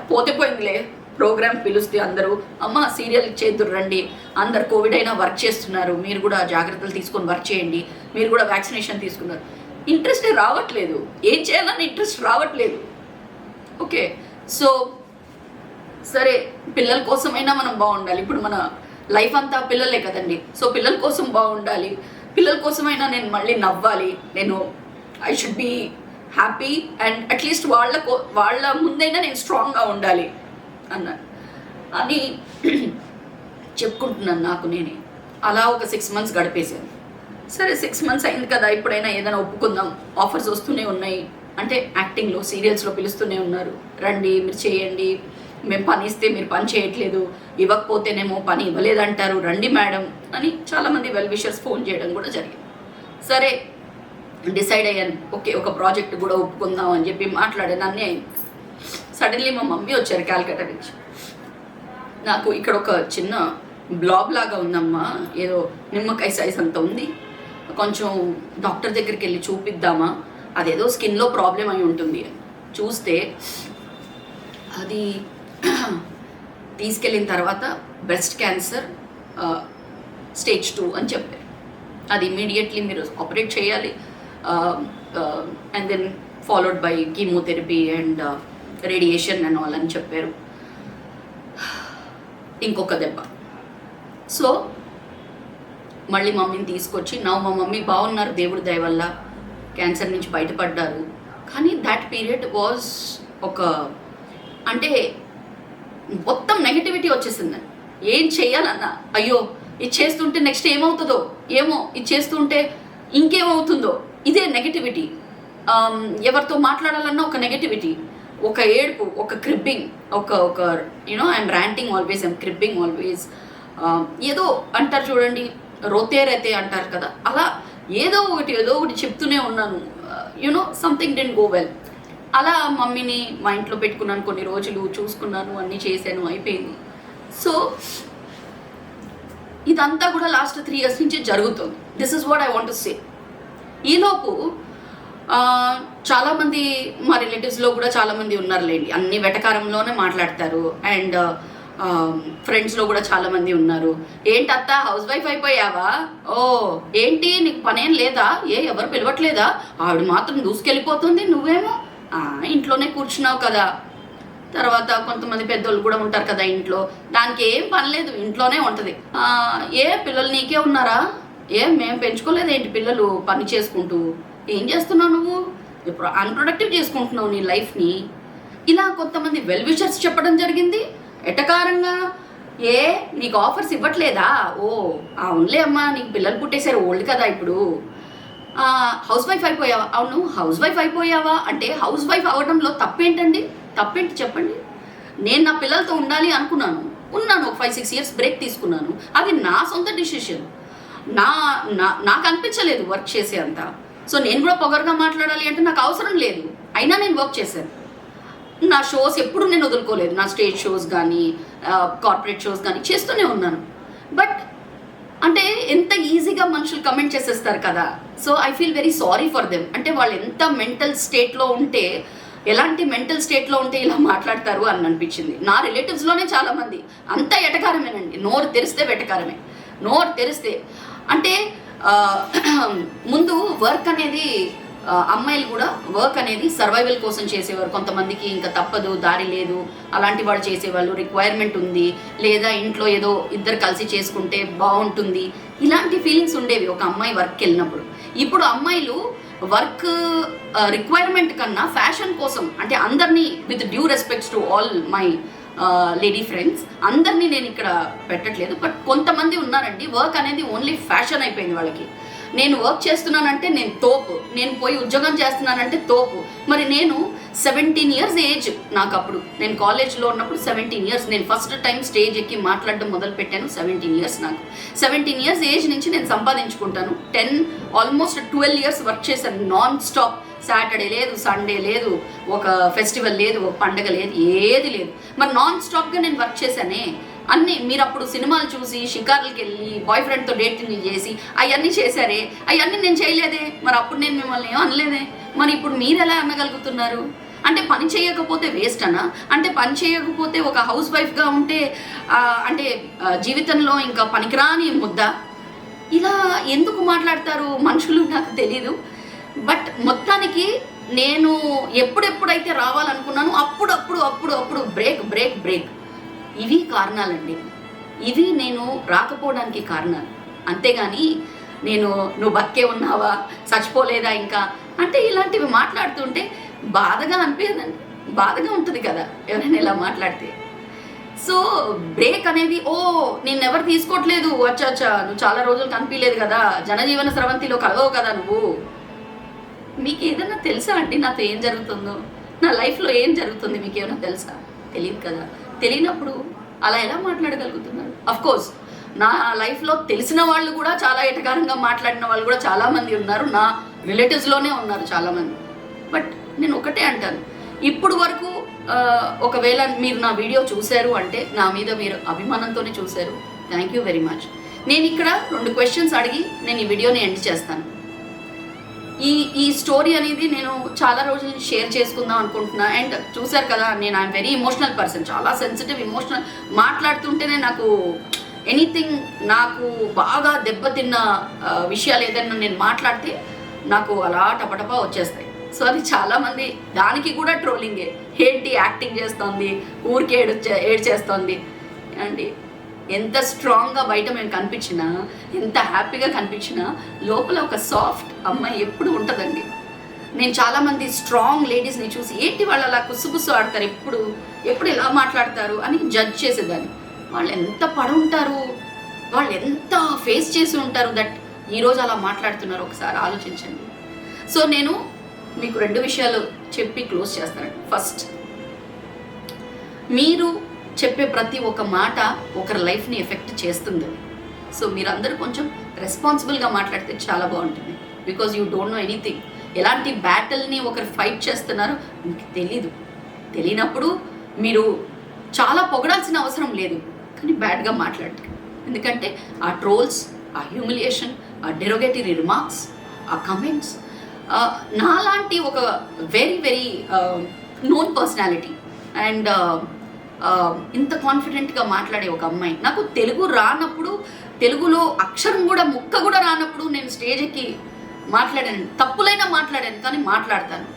పోతే పోయిందిలే, ప్రోగ్రామ్ పిలుస్తే అందరూ అమ్మ సీరియల్ చేద్దురు రండి, అందరు కోవిడ్ అయినా వర్క్ చేస్తున్నారు, మీరు కూడా జాగ్రత్తలు తీసుకొని వర్క్ చేయండి, మీరు కూడా వ్యాక్సినేషన్ తీసుకున్నారు. ఇంట్రెస్ట్ రావట్లేదు, ఏం చేయాలన్న ఇంట్రెస్ట్ రావట్లేదు. ఓకే, సో సరే పిల్లల కోసమైనా మనం బాగుండాలి. ఇప్పుడు మన లైఫ్ అంతా పిల్లలే కదండి. సో పిల్లల కోసం బాగుండాలి, పిల్లల కోసమైనా నేను మళ్ళీ నవ్వాలి, నేను I should be happy and at least వాళ్ళ ముందైనా నేను స్ట్రాంగ్గా ఉండాలి అని చెప్పుకుంటున్నాను నాకు నేనే. అలా ఒక 6 months గడిపేశాను. సరే 6 months అయింది కదా, ఇప్పుడైనా ఏదైనా ఒప్పుకుందాం, ఆఫర్స్ వస్తూనే ఉన్నాయి. అంటే యాక్టింగ్లో, సీరియల్స్లో పిలుస్తూనే ఉన్నారు, రండి మీరు చేయండి, మేము పని ఇస్తే మీరు పని చేయట్లేదు, ఇవ్వకపోతేనేమో పని ఇవ్వలేదంటారు, రండి మేడం అని చాలామంది వెల్ విషర్స్ ఫోన్ చేయడం కూడా జరిగింది. సరే డిసైడ్ అయ్యాను, ఓకే ఒక ప్రాజెక్ట్ కూడా ఒప్పుకుందాం అని చెప్పి మాట్లాడాను, అన్నీ అయింది. సడన్లీ మా మమ్మీ వచ్చారు కాల్కటా నుంచి. నాకు ఇక్కడ ఒక చిన్న బ్లాబ్ లాగా ఉందమ్మా, ఏదో నిమ్మకాయ సైజ్ అంత ఉంది, కొంచెం డాక్టర్ దగ్గరికి వెళ్ళి చూపిద్దామా, అదేదో స్కిన్లో ప్రాబ్లం అయి ఉంటుంది. చూస్తే అది తీసుకెళ్ళిన తర్వాత బ్రెస్ట్ క్యాన్సర్ స్టేజ్ 2 అని చెప్పారు. అది ఇమీడియట్లీ మీరు ఆపరేట్ చేయాలి, and then followed by chemotherapy and radiation and all అని చెప్పారు. ఇంకొక దెబ్బ. సో మళ్ళీ మమ్మీని తీసుకొచ్చి మా మమ్మీ బాగున్నారు దేవుడి దయ వల్ల, క్యాన్సర్ నుంచి బయటపడ్డారు. కానీ దాట్ పీరియడ్ వాజ్ ఒక అంటే మొత్తం నెగటివిటీ వచ్చేసింది. ఏం చెయ్యాలన్నా అయ్యో ఇది చేస్తుంటే నెక్స్ట్ ఏమవుతుందో ఏమో, ఇది చేస్తుంటే ఇంకేమవుతుందో, ఇదే నెగటివిటీ. ఎవరితో మాట్లాడాలన్నా ఒక నెగటివిటీ, ఒక ఏడుపు, ఒక క్రిబ్బింగ్, ఒక you know I'm ranting always, I'm cribbing always. ఏదో అంటారు చూడండి, రోతే రేతే అంటారు కదా, అలా ఏదో ఒకటి చెప్తూనే ఉన్నాను. You know something didn't go well. అలా మమ్మీని మా ఇంట్లో పెట్టుకున్నాను, కొన్ని రోజులు చూసుకున్నాను, అన్నీ చేశాను, అయిపోయింది. సో ఇదంతా కూడా లాస్ట్ 3 years నుంచి జరుగుతుంది. This is what I want to say. ఈలోపు చాలామంది మా రిలేటివ్స్లో కూడా చాలామంది ఉన్నారులేండి, అన్ని వెటకారంలోనే మాట్లాడతారు. అండ్ ఫ్రెండ్స్లో కూడా చాలామంది ఉన్నారు. ఏంటత్తా హౌస్ వైఫ్ అయిపోయావా, ఓ ఏంటి నీకు పనేం లేదా, ఎవరు పిలవట్లేదా, ఆవిడ మాత్రం దూసుకెళ్ళిపోతుంది, నువ్వేమో ఇంట్లోనే కూర్చున్నావు కదా. తర్వాత కొంతమంది పెద్దోళ్ళు కూడా ఉంటారు కదా ఇంట్లో, దానికి ఏం పని లేదు, ఇంట్లోనే ఉంటుంది. పిల్లలు నీకే ఉన్నారా, మేము పెంచుకోలేదు ఏంటి పిల్లలు, పని చేసుకుంటూ ఏం చేస్తున్నావు నువ్వు, ఇప్పుడు అన్ప్రొడక్టివ్ చేసుకుంటున్నావు నీ లైఫ్ని. ఇలా కొంతమంది వెల్ విషర్స్ చెప్పడం జరిగింది ఎటకారంగా. నీకు ఆఫర్స్ ఇవ్వట్లేదా, ఓ అవునులే అమ్మా నీకు పిల్లలు పుట్టేశారు, ఓల్డ్ కదా ఇప్పుడు. హౌస్ వైఫ్ అయిపోయావా, అవును హౌస్ వైఫ్ అయిపోయావా అంటే హౌస్ వైఫ్ అవ్వడంలో తప్పేంటండి, తప్పేంటి చెప్పండి. నేను నా పిల్లలతో ఉండాలి అనుకున్నాను, ఉన్నాను, ఒక 5-6 years బ్రేక్ తీసుకున్నాను. అది నా సొంత డిసిషన్, నాకు అనిపించలేదు వర్క్ చేసే అంత. సో నేను కూడా పొగరుగా మాట్లాడాలి అంటే నాకు అవసరం లేదు, అయినా నేను వర్క్ చేశాను. నా షోస్ ఎప్పుడు నేను వదులుకోలేదు, నా స్టేజ్ షోస్ కానీ కార్పొరేట్ షోస్ కానీ చేస్తూనే ఉన్నాను. బట్ అంటే ఎంత ఈజీగా మనుషులు కమెంట్ చేసేస్తారు కదా. So I feel very sorry for them. అంటే వాళ్ళు ఎంత మెంటల్ స్టేట్లో ఉంటే, ఎలాంటి మెంటల్ స్టేట్లో ఉంటే ఇలా మాట్లాడతారు అని అనిపించింది. నా రిలేటివ్స్లోనే చాలామంది అంతా ఎటకారమేనండి, నోరు తెరిస్తే వెటకారమే, నోరు తెరిస్తే. అంటే ముందు వర్క్ అనేది అమ్మాయిలు కూడా వర్క్ అనేది సర్వైవల్ కోసం చేసేవారు. కొంతమందికి ఇంకా తప్పదు, దారి లేదు, అలాంటి వాళ్ళు చేసేవాళ్ళు. రిక్వైర్మెంట్ ఉంది, లేదా ఇంట్లో ఏదో ఇద్దరు కలిసి చేసుకుంటే బాగుంటుంది, ఇలాంటి ఫీలింగ్స్ ఉండేవి ఒక అమ్మాయి వర్క్కి వెళ్ళినప్పుడు. ఇప్పుడు అమ్మాయిలు వర్క్ రిక్వైర్మెంట్ కన్నా ఫ్యాషన్ కోసం, అంటే అందరినీ with due respects to all my lady friends, అందరినీ నేను ఇక్కడ పెట్టట్లేదు, బట్ కొంతమంది ఉన్నారండి వర్క్ అనేది ఓన్లీ ఫ్యాషన్ అయిపోయింది వాళ్ళకి. నేను వర్క్ చేస్తున్నానంటే నేను తోపు, నేను పోయి ఉద్యోగం చేస్తున్నానంటే తోపు. మరి నేను 17 years ఏజ్ నాకు, అప్పుడు నేను కాలేజ్లో ఉన్నప్పుడు 17 years, నేను ఫస్ట్ టైం స్టేజ్ ఎక్కి మాట్లాడడం మొదలు పెట్టాను. 17 years నాకు. 17 years ఏజ్ నుంచి నేను సంపాదించుకుంటాను. ఆల్మోస్ట్ 12 years వర్క్ చేశాను నాన్ స్టాప్. సాటర్డే లేదు, సండే లేదు, ఒక ఫెస్టివల్ లేదు, ఒక పండగ లేదు, ఏది లేదు. మరి నాన్ స్టాప్గా నేను వర్క్ చేశానే. అన్నీ మీరు అప్పుడు సినిమాలు చూసి, షికార్లకి వెళ్ళి, బాయ్ ఫ్రెండ్తో డేటింగ్ చేసి అవన్నీ చేశారే, అవన్నీ నేను చేయలేదే. మరి అప్పుడు నేను మిమ్మల్ని ఏం అనలేదే. మరి ఇప్పుడు మీరు ఎలా అనగలుగుతున్నారు? అంటే పని చేయకపోతే వేస్ట్ అనా? అంటే పని చేయకపోతే ఒక హౌస్ వైఫ్గా ఉంటే అంటే జీవితంలో ఇంకా పనికిరాని ముద్ద? ఇలా ఎందుకు మాట్లాడతారు మనుషులు నాకు తెలీదు. బట్ మొత్తానికి నేను ఎప్పుడెప్పుడైతే రావాలనుకున్నాను అప్పుడు బ్రేక్. ఇవి కారణాలండి, ఇవి నేను రాకపోవడానికి కారణాలు. అంతేగాని నువ్వు బతికే ఉన్నావా, చచ్చిపోలేదా ఇంకా అంటే ఇలాంటివి మాట్లాడుతుంటే బాధగా అనిపించదండి, బాధగా ఉంటుంది కదా ఎవరైనా ఇలా మాట్లాడితే. సో బ్రేక్ అనేది నేను ఎవరు తీసుకోవట్లేదు, అచ్చా నువ్వు చాలా రోజులు కనిపించలేదు కదా, జనజీవన స్రవంతిలో కలవవు కదా నువ్వు. మీకు ఏదైనా తెలుసా అండి నాతో ఏం జరుగుతుందో, నా లైఫ్లో ఏం జరుగుతుంది మీకు ఏమైనా తెలుసా? తెలియదు కదా. తెలియనప్పుడు అలా ఎలా మాట్లాడగలుగుతున్నారు? అఫ్కోర్స్ నా లైఫ్లో తెలిసిన వాళ్ళు కూడా చాలా ఎటకారంగా మాట్లాడిన వాళ్ళు కూడా చాలామంది ఉన్నారు, నా రిలేటివ్స్లోనే ఉన్నారు చాలామంది. బట్ నేను ఒకటే అంటాను, ఇప్పుడు వరకు ఒకవేళ మీరు నా వీడియో చూశారు అంటే నా మీద మీరు అభిమానంతోనే చూశారు. Thank you very much. నేను ఇక్కడ 2 క్వశ్చన్స్ అడిగి నేను ఈ వీడియోని ఎండ్ చేస్తాను. ఈ స్టోరీ అనేది నేను చాలా రోజులు షేర్ చేసుకుందాం అనుకుంటున్నా. అండ్ చూసారు కదా, నేను ఐఎమ్ వెరీ ఇమోషనల్ పర్సన్, చాలా సెన్సిటివ్, ఇమోషనల్. మాట్లాడుతుంటేనే ఎనీథింగ్ నాకు బాగా దెబ్బతిన్న విషయాలు ఏదైనా నేను మాట్లాడితే నాకు అలా టపటపా వచ్చేస్తాయి. సో అది చాలామంది దానికి కూడా ట్రోలింగే, ఏంటి యాక్టింగ్ చేస్తోంది, ఊరికే ఏడ్ చేస్తోంది అండి. ఎంత స్ట్రాంగ్గా బయట మేము కనిపించినా, ఎంత హ్యాపీగా కనిపించినా లోపల ఒక సాఫ్ట్ అమ్మాయి ఎప్పుడు ఉంటుందండి. నేను చాలామంది స్ట్రాంగ్ లేడీస్ని చూసి ఏంటి వాళ్ళు అలా కుస్సు ఆడతారు, ఎప్పుడు ఎలా మాట్లాడతారు అని జడ్జ్ చేసేదాన్ని. వాళ్ళు ఎంత పడుంటారు, వాళ్ళు ఎంత ఫేస్ చేసి ఉంటారు దట్ ఈరోజు అలా మాట్లాడుతున్నారు, ఒకసారి ఆలోచించండి. సో నేను మీకు 2 విషయాలు చెప్పి క్లోజ్ చేస్తానండి. ఫస్ట్, మీరు చెప్పే ప్రతి ఒక్క మాట ఒకరి లైఫ్ని ఎఫెక్ట్ చేస్తుంది. సో మీరందరూ కొంచెం రెస్పాన్సిబుల్గా మాట్లాడితే చాలా బాగుంటుంది. Because you don't know anything. ఎలాంటి బ్యాటిల్ని ఒకరు ఫైట్ చేస్తున్నారో మీకు తెలియనప్పుడు మీరు చాలా పొగడాల్సిన అవసరం లేదు, కానీ బ్యాడ్గా మాట్లాడదు. ఎందుకంటే ఆ ట్రోల్స్, ఆ హ్యూమిలియేషన్, ఆ డెరోగేటరీ రిమార్క్స్, ఆ కమెంట్స్, నాలాంటి ఒక very very known personality and ఇంత కాన్ఫిడెంట్గా మాట్లాడే ఒక అమ్మాయి, నాకు తెలుగు రానప్పుడు, తెలుగులో అక్షరం కూడా ముక్క కూడా రానప్పుడు నేను స్టేజ్ ఎక్కి మాట్లాడాను, తప్పులైనా మాట్లాడాను, కానీ మాట్లాడతాను.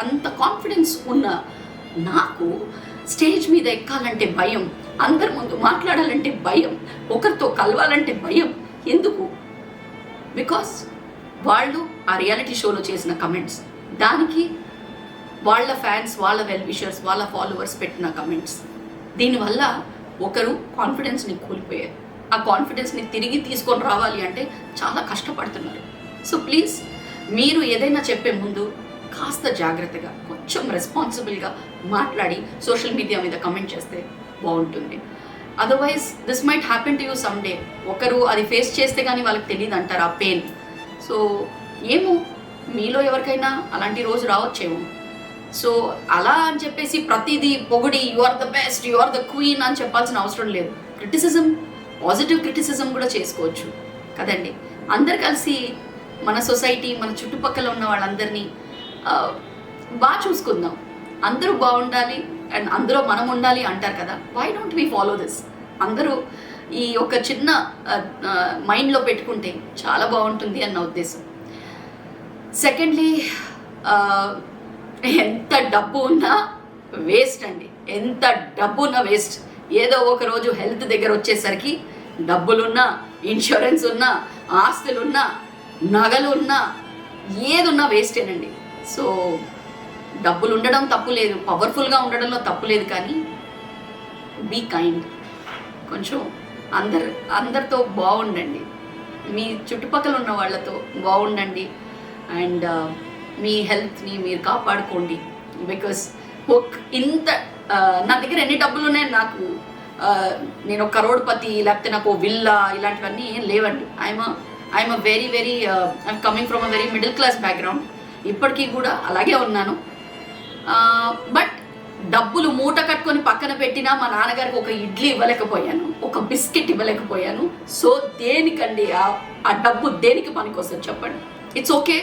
అంత కాన్ఫిడెన్స్ ఉన్న నాకు స్టేజ్ మీద ఎక్కాలంటే భయం, అందరి ముందు మాట్లాడాలంటే భయం, ఒకరితో కలవాలంటే భయం. ఎందుకు? బికాస్ వాళ్ళు ఆ రియాలిటీ షోలో చేసిన కమెంట్స్, దానికి వాళ్ళ ఫ్యాన్స్, వాళ్ళ వెల్ విషర్స్, వాళ్ళ ఫాలోవర్స్ పెట్టిన కమెంట్స్, దీనివల్ల ఒకరు కాన్ఫిడెన్స్ని కోల్పోయారు. ఆ కాన్ఫిడెన్స్ని తిరిగి తీసుకొని రావాలి అంటే చాలా కష్టపడుతున్నారు. సో ప్లీజ్, మీరు ఏదైనా చెప్పే ముందు కాస్త జాగ్రత్తగా, కొంచెం రెస్పాన్సిబుల్గా మాట్లాడి సోషల్ మీడియా మీద కమెంట్ చేస్తే బాగుంటుంది. Otherwise this might happen to you some day. ఒకరు అది ఫేస్ చేస్తే కానీ వాళ్ళకి తెలియదు అంటారు ఆ పెయిన్. సో ఏమో, మీలో ఎవరికైనా అలాంటి రోజు రావచ్చేమో. సో అలా అని చెప్పేసి ప్రతిదీ పొగిడి you are the best, you are the queen అని చెప్పాల్సిన అవసరం లేదు. క్రిటిసిజం, పాజిటివ్ క్రిటిసిజం కూడా చేసుకోవచ్చు కదండి. అందరు కలిసి మన సొసైటీ, మన చుట్టుపక్కల ఉన్న వాళ్ళందరినీ బాగా చూసుకుందాం. అందరూ బాగుండాలి అండ్ అందులో మనం ఉండాలి అంటారు కదా. Why don't we follow this? అందరూ ఈ ఒక చిన్న మైండ్లో పెట్టుకుంటే చాలా బాగుంటుంది అన్న ఉద్దేశం. సెకండ్లీ, ఎంత డబ్బు ఉన్నా వేస్ట్ అండి, ఎంత డబ్బు ఉన్నా వేస్ట్. ఏదో ఒక రోజు హెల్త్ దగ్గర వచ్చేసరికి డబ్బులున్నా, ఇన్సూరెన్స్ ఉన్నా, ఆస్తులున్నా, నగలు ఉన్నా, ఏదున్నా వేస్టేనండి. సో డబ్బులు ఉండడం తప్పు లేదు, పవర్ఫుల్గా ఉండడంలో తప్పు లేదు, కానీ బీ కైండ్. కొంచెం అందరితో బాగుండండి, మీ చుట్టుపక్కల ఉన్న వాళ్ళతో బాగుండండి అండ్ మీ హెల్త్ని మీరు కాపాడుకోండి. బికాస్ ఇంత నా దగ్గర ఎన్ని డబ్బులు ఉన్నాయి, నేను ఒక కరోడ్పతి లేకపోతే నాకు విల్లా ఇలాంటివన్నీ ఏం లేవండి. I'm very very I'm coming from a very middle class background. ఇప్పటికీ కూడా అలాగే ఉన్నాను. బట్ డబ్బులు మూట కట్టుకొని పక్కన పెట్టినా మా నాన్నగారికి ఒక ఇడ్లీ ఇవ్వలేకపోయాను, ఒక బిస్కెట్ ఇవ్వలేకపోయాను. సో దేనికండి ఆ డబ్బు దేనికి పనికొస్తుంది చెప్పండి? It's okay,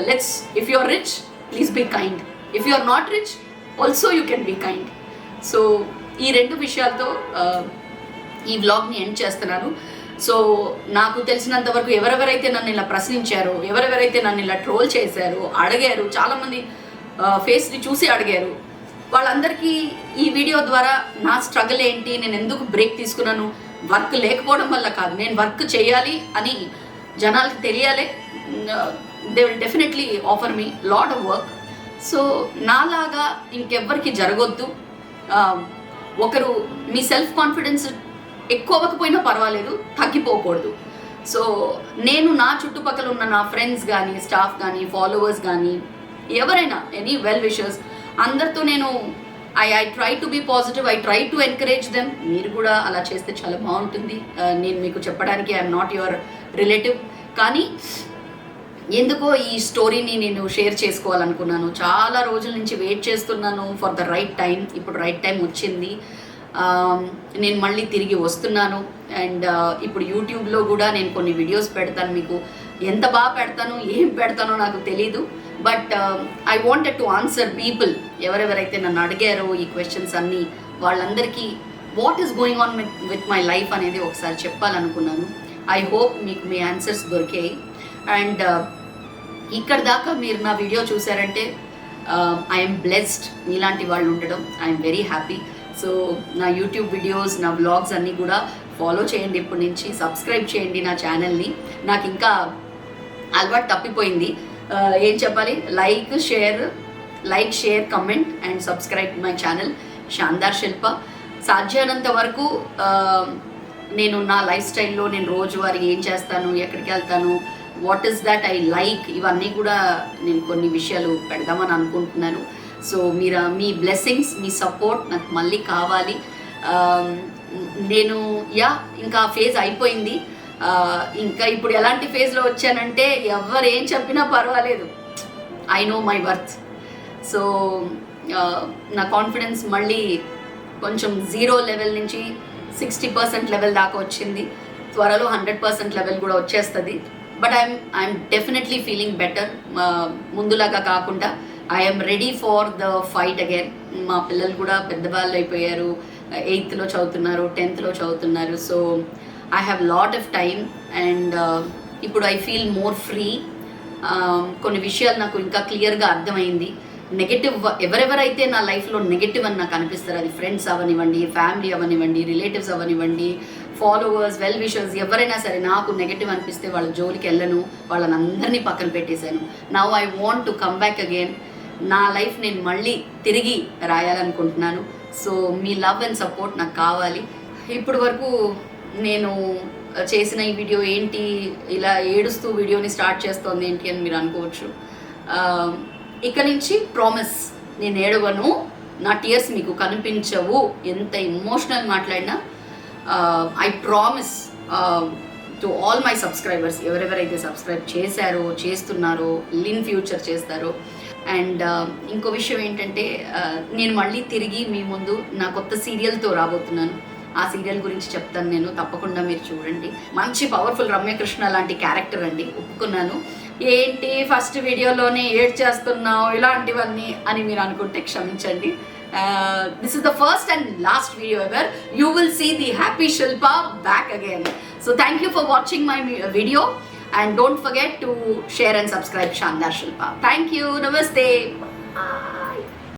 let's, if you are rich please be kind, if you are not rich also you can be kind. So ఈ 2 విషయాలతో ఈ వ్లాగ్ని ఎండ్ చేస్తున్నాను. సో నాకు తెలిసినంత వరకు ఎవరెవరైతే నన్ను ఇలా ప్రశ్నించారో, ఎవరెవరైతే నన్ను ఇలా ట్రోల్ చేశారో, అడిగారు, చాలామంది ఫేస్ని చూసి అడిగారు, వాళ్ళందరికీ ఈ వీడియో ద్వారా నా స్ట్రగుల్ ఏంటి, నేను ఎందుకు బ్రేక్ తీసుకున్నాను, వర్క్ లేకపోవడం వల్ల కాదు, నేను వర్క్ చేయాలి అని జనాలకి తెలియాలి. They will definitely offer me lot of work. So నాలాగా ఇంకెవ్వరికి జరగొద్దు. ఒకరు మీ సెల్ఫ్ కాన్ఫిడెన్స్ ఎక్కువ అవ్వకపోయినా పర్వాలేదు, తగ్గిపోకూడదు. సో నేను నా చుట్టుపక్కల ఉన్న నా ఫ్రెండ్స్ కానీ, స్టాఫ్ కానీ, ఫాలోవర్స్ కానీ, ఎవరైనా ఎనీ వెల్ విషర్స్, అందరితో నేను I try to be positive, I try to encourage them. మీరు కూడా అలా చేస్తే చాలా బాగుంటుంది. నేను మీకు చెప్పడానికి ఐఎమ్ నాట్ యువర్ రిలేటివ్, కానీ ఎందుకో ఈ స్టోరీని నేను షేర్ చేసుకోవాలనుకున్నాను. చాలా రోజుల నుంచి వెయిట్ చేస్తున్నాను ఫర్ ద రైట్ టైం. ఇప్పుడు రైట్ టైం వచ్చింది. నేను మళ్ళీ తిరిగి వస్తున్నాను. అండ్ ఇప్పుడు యూట్యూబ్లో కూడా నేను కొన్ని వీడియోస్ పెడతాను. మీకు ఎంత బాగా పెడతాను, ఏం పెడతానో నాకు తెలీదు. But I wanted to answer people, ఎవరెవరైతే నన్ను అడిగారో ఈ క్వశ్చన్స్ అన్నీ, వాళ్ళందరికీ what is going on with my life అనేది ఒకసారి చెప్పాలనుకున్నాను. ఐ హోప్ మీకు మీ ఆన్సర్స్ దొరికాయి. అండ్ ఇక్కడ దాకా మీరు నా వీడియో చూసారంటే ఐఎమ్ బ్లెస్డ్. మీలాంటి వాళ్ళు ఉండడం ఐఎమ్ వెరీ హ్యాపీ. సో నా యూట్యూబ్ వీడియోస్, నా వ్లాగ్స్ అన్నీ కూడా ఫాలో చేయండి. ఇప్పటి నుంచి సబ్స్క్రైబ్ చేయండి నా ఛానల్ని. నాకు ఇంకా అలవాటు తప్పిపోయింది. ఏం చెప్పాలి, like share comment and subscribe my channel Shandaar Shilpa. సాధ్యమైనంత వరకు నేను నా లైఫ్ స్టైల్లో నేను రోజువారీ ఏం చేస్తాను, ఎక్కడికి వెళ్తాను, what is that I like, ఇవన్నీ కూడా నేను కొన్ని విషయాలు పెడదామని అనుకుంటున్నాను. సో మీ బ్లెస్సింగ్స్, మీ సపోర్ట్ నాకు మళ్ళీ కావాలి. నేను ఇంకా ఫేజ్ అయిపోయింది. ఇంకా ఇప్పుడు ఎలాంటి ఫేజ్లో వచ్చానంటే ఎవరు ఏం చెప్పినా పర్వాలేదు, I know my worth. So నా కాన్ఫిడెన్స్ మళ్ళీ కొంచెం 0 లెవెల్ నుంచి 60% లెవెల్ దాకా వచ్చింది. త్వరలో 100% లెవెల్ కూడా వచ్చేస్తుంది. But I'm definitely feeling better. ముందులాగా కాకుండా I'm ready for the fight again. మా పిల్లలు కూడా పెద్దవాళ్ళు అయిపోయారు. 8th చదువుతున్నారు, 10th చదువుతున్నారు. So I have lot of time and ఇప్పుడు ఐ ఫీల్ మోర్ ఫ్రీ. కొన్ని విషయాలు నాకు ఇంకా క్లియర్గా అర్థమైంది. నెగటివ్ ఎవరెవరైతే నా లైఫ్లో నెగటివ్ అని నాకు అనిపిస్తారు, అది ఫ్రెండ్స్ అవనివ్వండి, ఫ్యామిలీ అవనివ్వండి, రిలేటివ్స్ అవనివ్వండి, ఫాలోవర్స్, వెల్ విషర్స్, ఎవరైనా సరే నాకు నెగటివ్ అనిపిస్తే వాళ్ళ జోలికి వెళ్ళను, వాళ్ళని అందరినీ పక్కన పెట్టేశాను. Now I want to come back again. నా లైఫ్ నేను మళ్ళీ తిరిగి రాయాలనుకుంటున్నాను. సో మీ లవ్ అండ్ సపోర్ట్ నాకు కావాలి. ఇప్పటి వరకు నేను చేసిన ఈ వీడియో ఏంటి, ఇలా ఏడుస్తూ వీడియోని స్టార్ట్ చేస్తోంది ఏంటి అని మీరు అనుకోవచ్చు. ఇక నుంచి ప్రామిస్, నేను ఏడవను, నా టీయర్స్ మీకు కనిపించవు. ఎంత ఎమోషనల్ మాట్లాడినా I promise to all my subscribers, ఎవరెవరైతే సబ్స్క్రైబ్ చేశారో, చేస్తున్నారో, ఇన్ ఫ్యూచర్ చేస్తారో. అండ్ ఇంకో విషయం ఏంటంటే నేను మళ్ళీ తిరిగి మీ ముందు నా కొత్త సీరియల్తో రాబోతున్నాను. ఆ సీరియల్ గురించి చెప్తాను నేను, తప్పకుండా మీరు చూడండి. మంచి పవర్ఫుల్ రమ్యకృష్ణ లాంటి క్యారెక్టర్ అండి, ఒప్పుకున్నాను. ఏంటి ఫస్ట్ వీడియోలోనే ఏడ్ చేస్తున్నావు ఇలాంటివన్నీ అని మీరు అనుకుంటే క్షమించండి. This is the first and last video ever. You will see the happy Shilpa back again. So thank you for watching my video and don't forget to share and subscribe Shandar Shilpa. Thank you. Namaste.